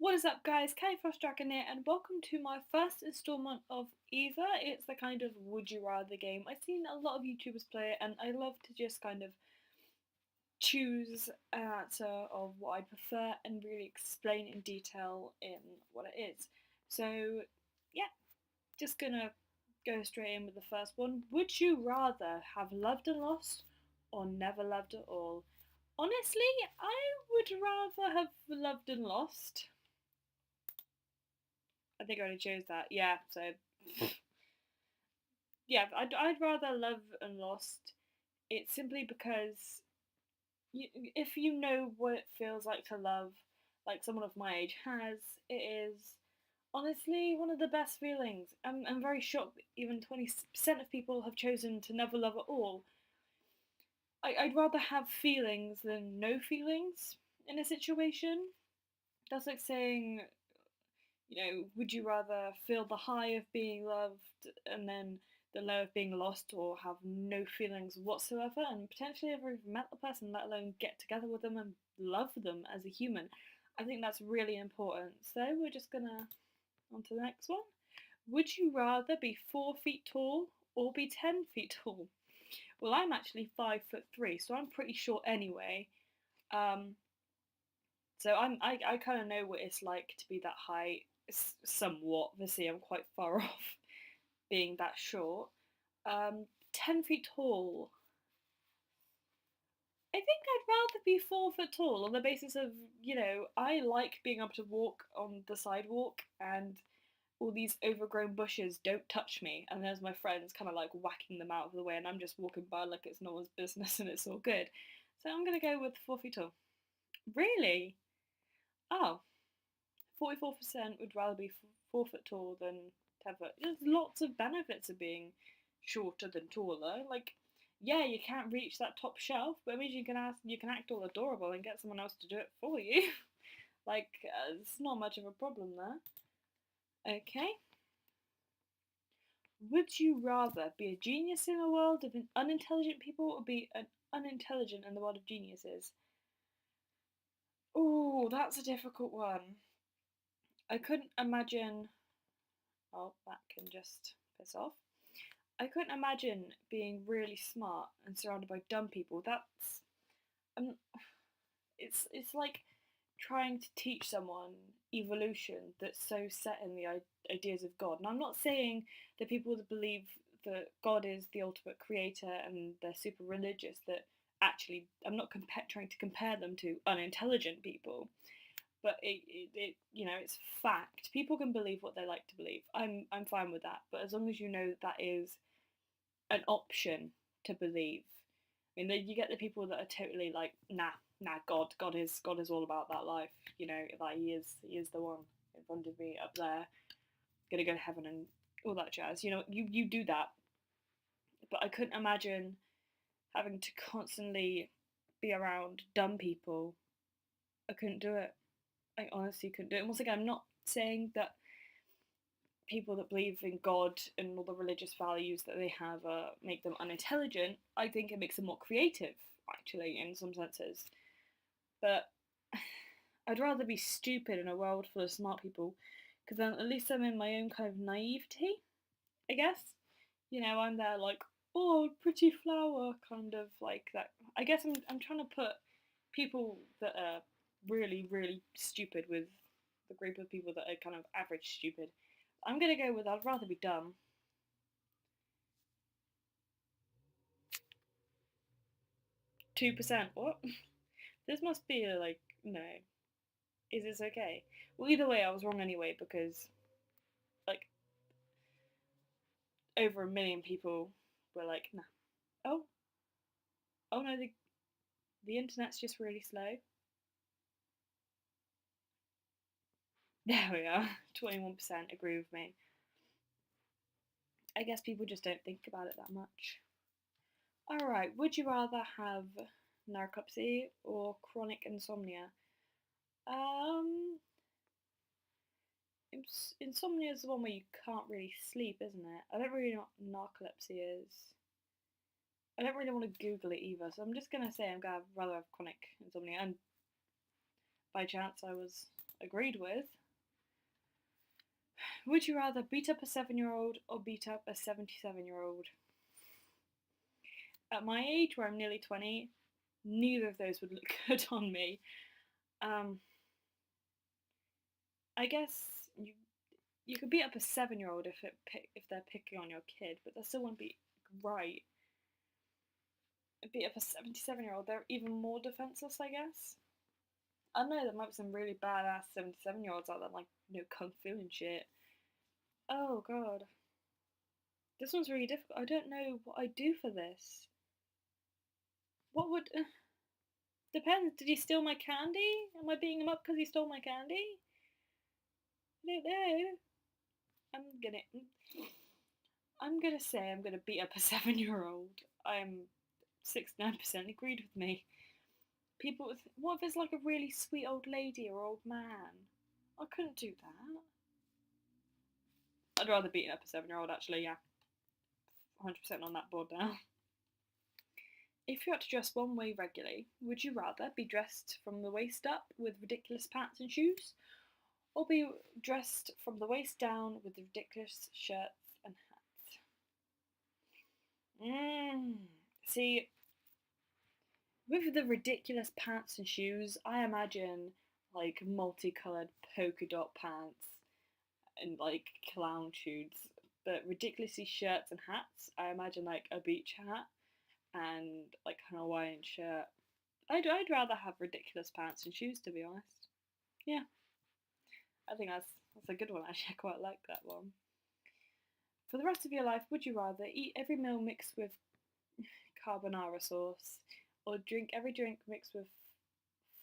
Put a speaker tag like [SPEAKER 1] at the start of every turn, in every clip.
[SPEAKER 1] What is up, guys? Kelly Frost Dragon here, and welcome to my first installment of Eva. It's the kind of would you rather game. I've seen a lot of YouTubers play it, and I love to just kind of choose an answer of what I prefer and really explain in detail in what it is. So, yeah, just gonna go straight in with the first one. Would you rather have loved and lost or never loved at all? Honestly, I would rather have loved and lost. I think I already chose that. Yeah, so yeah, I'd rather love and lost. It's simply because if you know what it feels like to love, like someone of my age has, it is honestly one of the best feelings. I'm very shocked that even 20% of people have chosen to never love at all. I'd rather have feelings than no feelings in a situation. That's like saying, would you rather feel the high of being loved and then the low of being lost, or have no feelings whatsoever and potentially ever even met the person, let alone get together with them and love them as a human? I think that's really important. So we're just gonna on to the next one. Would you rather be 4 feet tall or be 10 feet tall? Well, I'm actually 5'3", so I'm pretty short anyway. Um, So I kind of know what it's like to be that height, somewhat. Obviously, I'm quite far off being that short. 10 feet tall. I think I'd rather be 4 foot tall on the basis of, I like being able to walk on the sidewalk and all these overgrown bushes don't touch me. And there's my friends kind of like whacking them out of the way, and I'm just walking by like it's no one's business and it's all good. So I'm gonna go with 4 feet tall. Really? Oh, 44% would rather be 4 foot tall than 10 foot. There's lots of benefits of being shorter than taller. Like, yeah, you can't reach that top shelf, but it means you can act all adorable and get someone else to do it for you. Like, it's not much of a problem there. Okay. Would you rather be a genius in a world of unintelligent people or be an unintelligent in the world of geniuses? Oh, that's a difficult one. I couldn't imagine. Oh, that can just piss off. I couldn't imagine being really smart and surrounded by dumb people. Um, it's like trying to teach someone evolution that's so set in the ideas of God. And I'm not saying that people that believe that God is the ultimate creator and they're super religious, that actually I'm not trying to compare them to unintelligent people. But it's fact. People can believe what they like to believe. I'm fine with that. But as long as you know that is an option to believe. I mean, you get the people that are totally like, nah, God is all about that life. Like he is the one in front of me up there, gonna go to heaven and all that jazz. You do that, but I couldn't imagine having to constantly be around dumb people. I couldn't do it. I honestly couldn't do it. And once again, I'm not saying that people that believe in God and all the religious values that they have make them unintelligent. I think it makes them more creative, actually, in some senses. But I'd rather be stupid in a world full of smart people, because then at least I'm in my own kind of naivety, I guess. I'm there like, oh, pretty flower, kind of like that. I guess I'm trying to put people that are really, really stupid with the group of people that are kind of average stupid. I'm gonna go with I'd rather be dumb. 2%. What? This must be like, no. Is this okay? Well, either way, I was wrong anyway because, like, over a million people were like, nah. Oh, oh no, the internet's just really slow. There we are. 21% agree with me. I guess people just don't think about it that much. Alright, would you rather have narcolepsy or chronic insomnia? Um, insomnia is the one where you can't really sleep, isn't it? I don't really know what narcolepsy is. I don't really want to Google it either, so I'm just gonna say I'm gonna rather have chronic insomnia. And by chance, I was agreed with. Would you rather beat up a 7-year-old or beat up a 77-year-old? At my age, where I'm nearly 20, neither of those would look good on me. I guess you could beat up a 7-year-old if they're picking on your kid, but that still wouldn't be right. Beat up a 77-year-old, they're even more defenseless, I guess. I know there might be some really badass 77-year-olds out there, like, kung fu and shit. Oh god. This one's really difficult. I don't know what I'd do for this. What would. Depends. Did he steal my candy? Am I beating him up because he stole my candy? I don't know. I'm gonna say I'm gonna beat up a 7-year-old. I'm 69% agreed with me. What if it's like a really sweet old lady or old man? I couldn't do that. I'd rather beat up a 7-year-old, actually, yeah. 100% on that board now. If you had to dress one way regularly, would you rather be dressed from the waist up with ridiculous pants and shoes, or be dressed from the waist down with ridiculous shirts and hats? See, with the ridiculous pants and shoes, I imagine like multicoloured polka dot pants and like clown shoes. But ridiculously shirts and hats, I imagine like a beach hat and like an Hawaiian shirt. I'd rather have ridiculous pants and shoes, to be honest. Yeah, I think that's a good one. Actually, I quite like that one. For the rest of your life, would you rather eat every meal mixed with carbonara sauce or drink every drink mixed with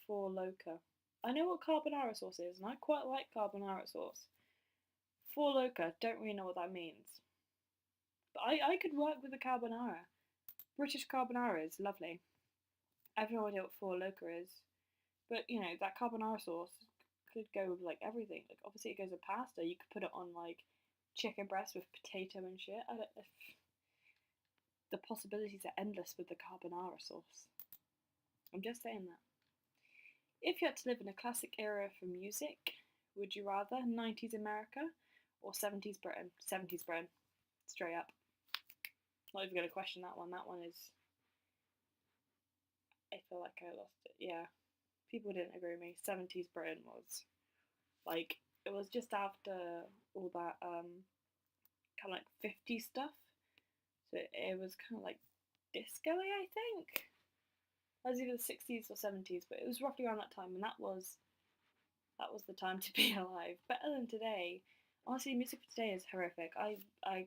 [SPEAKER 1] Four Loca? I know what carbonara sauce is, and I quite like carbonara sauce. Four Loca, don't really know what that means. But I could work with a carbonara. British carbonara is lovely. I have no idea what Four Loca is. But, that carbonara sauce could go with, like, everything. Like, obviously it goes with pasta. You could put it on, like, chicken breast with potato and shit. I don't know if the possibilities are endless with the carbonara sauce. I'm just saying that. If you had to live in a classic era for music, would you rather 90s America or 70s Britain? 70s Britain. Straight up. Not even going to question that one. That one is. I feel like I lost it. Yeah. People didn't agree with me. 70s Britain was. Like, it was just after all that kind of like 50s stuff. So it was kind of like disco-y, I think. It was either the 60s or 70s, but it was roughly around that time, and that was the time to be alive. Better than today. Honestly, music for today is horrific. I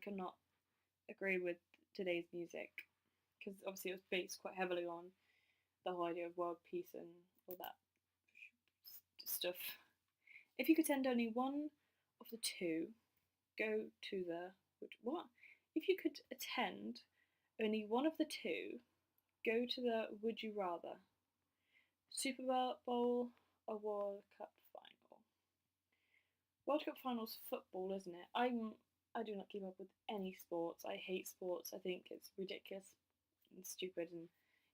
[SPEAKER 1] could not agree with today's music because obviously it was based quite heavily on the whole idea of world peace and all that stuff. If you could attend only one of the two, go to the what? If you could attend only one of the two, go to the would you rather Super Bowl or World Cup final? World Cup final's football, isn't it? I do not keep up with any sports. I hate sports. I think it's ridiculous and stupid. And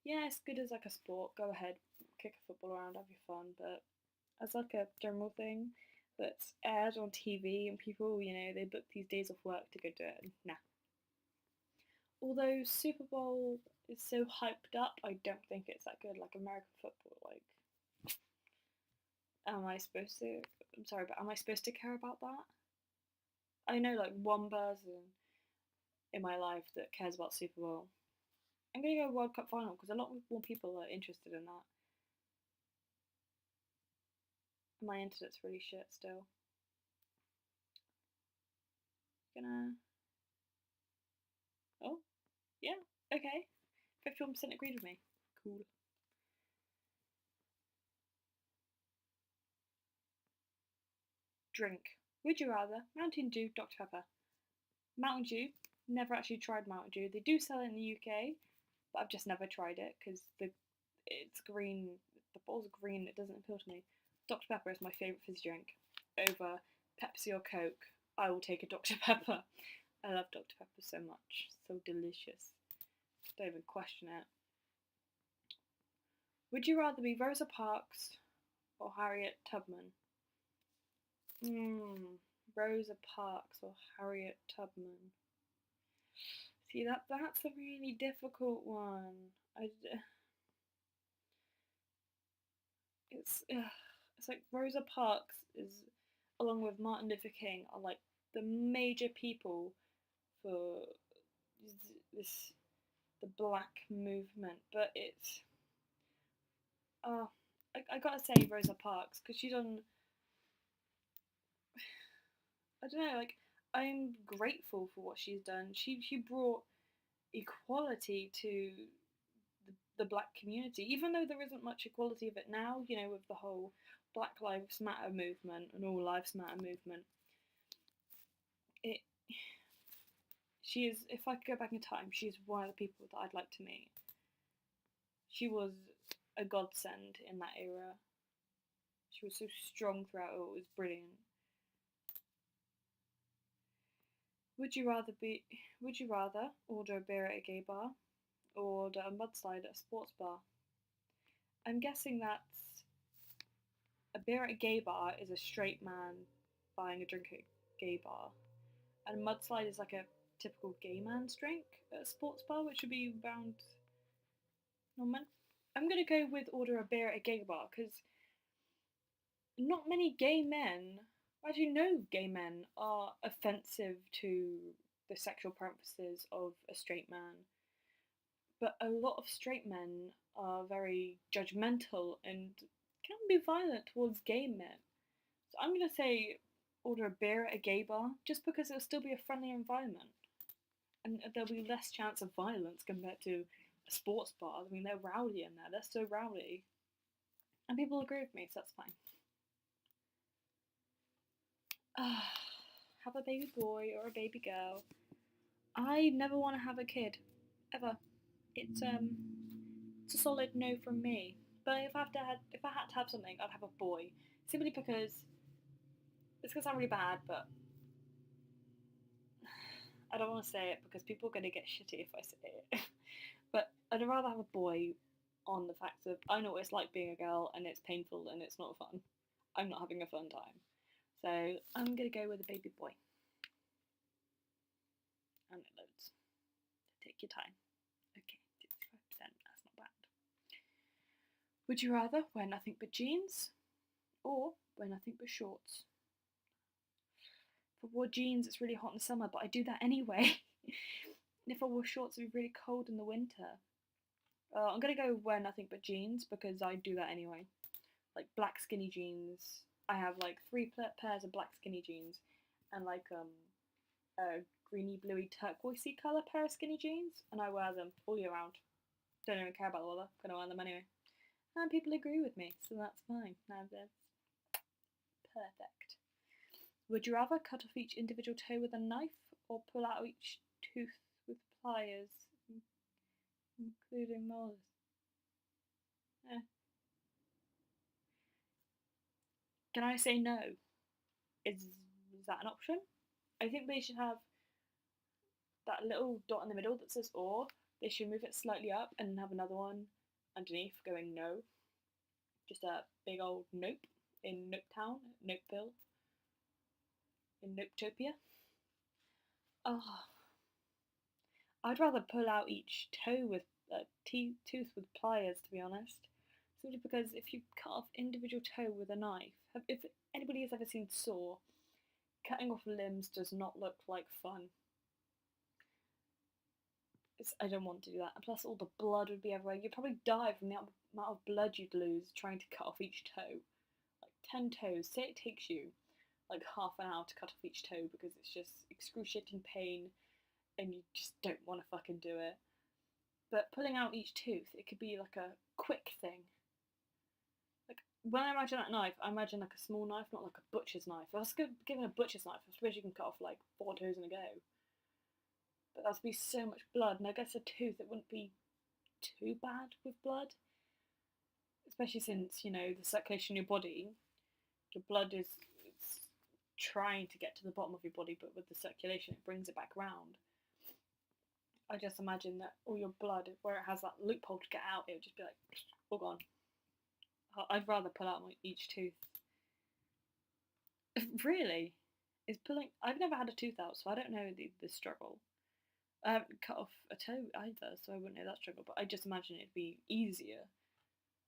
[SPEAKER 1] yeah, it's good as like a sport. Go ahead, kick a football around, have your fun. But as like a general thing that's aired on TV and people, they book these days off work to go do it. Nah. Although Super Bowl is so hyped up, I don't think it's that good. Like American football, like, am I supposed to? I'm sorry, but am I supposed to care about that? I know like one person in my life that cares about Super Bowl. I'm gonna go World Cup final because a lot more people are interested in that. My internet's really shit still. Oh, yeah, okay. 51% agreed with me. Cool. Drink. Would you rather Mountain Dew, Dr Pepper? Mountain Dew. Never actually tried Mountain Dew. They do sell it in the UK, but I've just never tried it because it's green. The bottle's green. It doesn't appeal to me. Dr Pepper is my favourite fizzy drink. Over Pepsi or Coke, I will take a Dr Pepper. I love Dr Pepper so much. So delicious. Don't even question it. Would you rather be Rosa Parks or Harriet Tubman? Rosa Parks or Harriet Tubman. See, that's a really difficult one. It's like Rosa Parks is, along with Martin Luther King, are like the major people for this the Black movement. But it's oh, I gotta say Rosa Parks because she's on. I don't know, like I'm grateful for what she's done. She brought equality to the black community, even though there isn't much equality of it now, you know, with the whole Black Lives Matter movement and All Lives Matter movement. It, she is, if I could go back in time, she's one of the people that I'd like to meet. She was a godsend in that era. She was so strong throughout it was brilliant. Would you rather order a beer at a gay bar or order a mudslide at a sports bar? I'm guessing that's a beer at a gay bar is a straight man buying a drink at a gay bar, and a mudslide is like a typical gay man's drink at a sports bar, which would be around normal. I'm gonna go with order a beer at a gay bar because not many gay men, actually, no gay men are offensive to the sexual preferences of a straight man, but a lot of straight men are very judgmental and can be violent towards gay men. So I'm gonna say order a beer at a gay bar just because it'll still be a friendly environment and there'll be less chance of violence compared to a sports bar. I mean, they're rowdy in there, they're so rowdy. And people agree with me, so that's fine. Have a baby boy or a baby girl. I never want to have a kid, ever. It's a solid no from me. But if I had to have something, I'd have a boy. Simply because it's gonna sound really bad, but I don't want to say it because people are gonna get shitty if I say it. But I'd rather have a boy on the fact of I know what it's like being a girl and it's painful and it's not fun. I'm not having a fun time. So I'm gonna go with a baby boy. And it loads. Take your time. Okay, 65%, that's not bad. Would you rather wear nothing but jeans or wear nothing but shorts? If I wore jeans, it's really hot in the summer, but I do that anyway. And if I wore shorts, it'd be really cold in the winter. I'm gonna go wear nothing but jeans because I do that anyway. Like black skinny jeans. I have like 3 pairs of black skinny jeans and like a greeny bluey turquoisey colour pair of skinny jeans, and I wear them all year round. Don't even care about the weather, gonna wear them anyway. And people agree with me, so that's fine. Now that's perfect. Would you rather cut off each individual toe with a knife or pull out each tooth with pliers, including molars? Eh. Can I say no? Is that an option? I think they should have that little dot in the middle that says or. They should move it slightly up and have another one underneath going no. Just a big old nope in Nope Town, Nopeville, in Nopetopia. Oh, I'd rather pull out each toe with a tooth with pliers, to be honest. Simply because if you cut off individual toe with a knife, if anybody has ever seen Saw, cutting off limbs does not look like fun. I don't want to do that. And plus, all the blood would be everywhere. You'd probably die from the amount of blood you'd lose trying to cut off each toe. Like 10 toes. Say it takes you like half an hour to cut off each toe because it's just excruciating pain and you just don't want to fucking do it. But pulling out each tooth, it could be like a quick thing. Like, when I imagine that knife, I imagine like a small knife, not like a butcher's knife. If I was given a butcher's knife, I suppose you can cut off like 4 toes in a go. But that would be so much blood, and I guess a tooth, it wouldn't be too bad with blood. Especially since, you know, the circulation in your body, your blood is it's trying to get to the bottom of your body, but with the circulation, it brings it back round. I just imagine that all your blood, where it has that loophole to get out, it would just be like, all gone. I'd rather pull out each tooth. Really? Is pulling? I've never had a tooth out, so I don't know the struggle. I haven't cut off a toe either, so I wouldn't know that struggle. But I just imagine it'd be easier,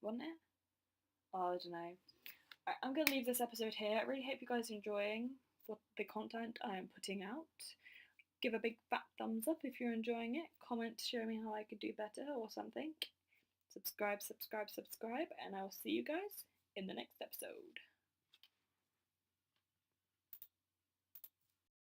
[SPEAKER 1] wouldn't it? Oh, I don't know. I'm going to leave this episode here. I really hope you guys are enjoying what the content I am putting out. Give a big fat thumbs up if you're enjoying it. Comment to show me how I could do better or something. Subscribe, subscribe, subscribe, and I will see you guys in the next episode.